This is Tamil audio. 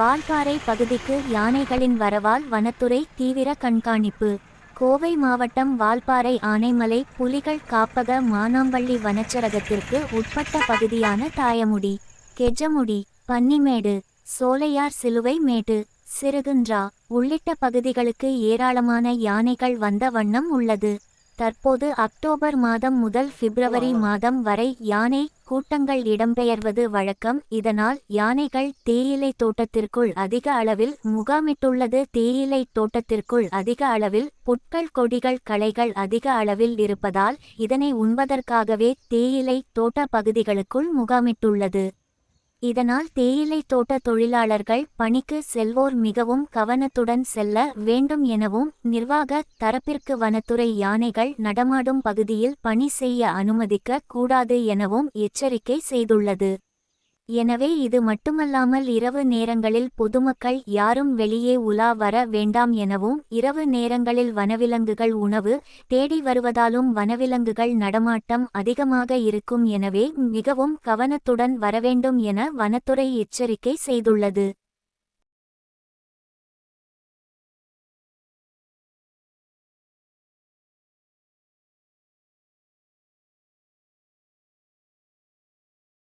வால்பாறை பகுதிக்கு யானைகளின் வரவால் வனத்துறை தீவிர கண்காணிப்பு. கோவை மாவட்டம் வால்பாறை ஆனைமலை புலிகள் காப்பக மானாம்பள்ளி வனச்சரகத்திற்கு உட்பட்ட பகுதியான தாயமுடி, கெஜமுடி, பன்னிமேடு, சோலையார் சிலுவை மேடு, சிறுகுன்றா உள்ளிட்ட பகுதிகளுக்கு ஏராளமான யானைகள் வந்த வண்ணம் உள்ளது. தற்போது அக்டோபர் மாதம் முதல் பிப்ரவரி மாதம் வரை யானை கூட்டங்கள் இடம்பெயர்வது வழக்கம். இதனால் யானைகள் தேயிலை தோட்டத்திற்குள் அதிக அளவில் முகாமிட்டுள்ளது. தேயிலை தோட்டத்திற்குள் அதிக அளவில் புட்கள், கொடிகள், களைகள் அதிக அளவில் இருப்பதால் இதனை உண்பதற்காகவே தேயிலை தோட்ட பகுதிகளுக்குள் முகாமிட்டுள்ளது. இதனால் தேயிலை தோட்ட தொழிலாளர்கள் பணிக்கு செல்வோர் மிகவும் கவனத்துடன் செல்ல வேண்டும் எனவும், நிர்வாக தரப்பிற்கு வனத்துறை யானைகள் நடமாடும் பகுதியில் பணி செய்ய அனுமதிக்க கூடாது எனவும் எச்சரிக்கை செய்துள்ளது. எனவே இது மட்டுமல்லாமல் இரவு நேரங்களில் பொதுமக்கள் யாரும் வெளியே உலா வர வேண்டாம் எனவும், இரவு நேரங்களில் வனவிலங்குகள் உணவு தேடி வருவதாலும் வனவிலங்குகள் நடமாட்டம் அதிகமாக இருக்கும். எனவே மிகவும் கவனத்துடன் வரவேண்டும் என வனத்துறை எச்சரிக்கை செய்துள்ளது.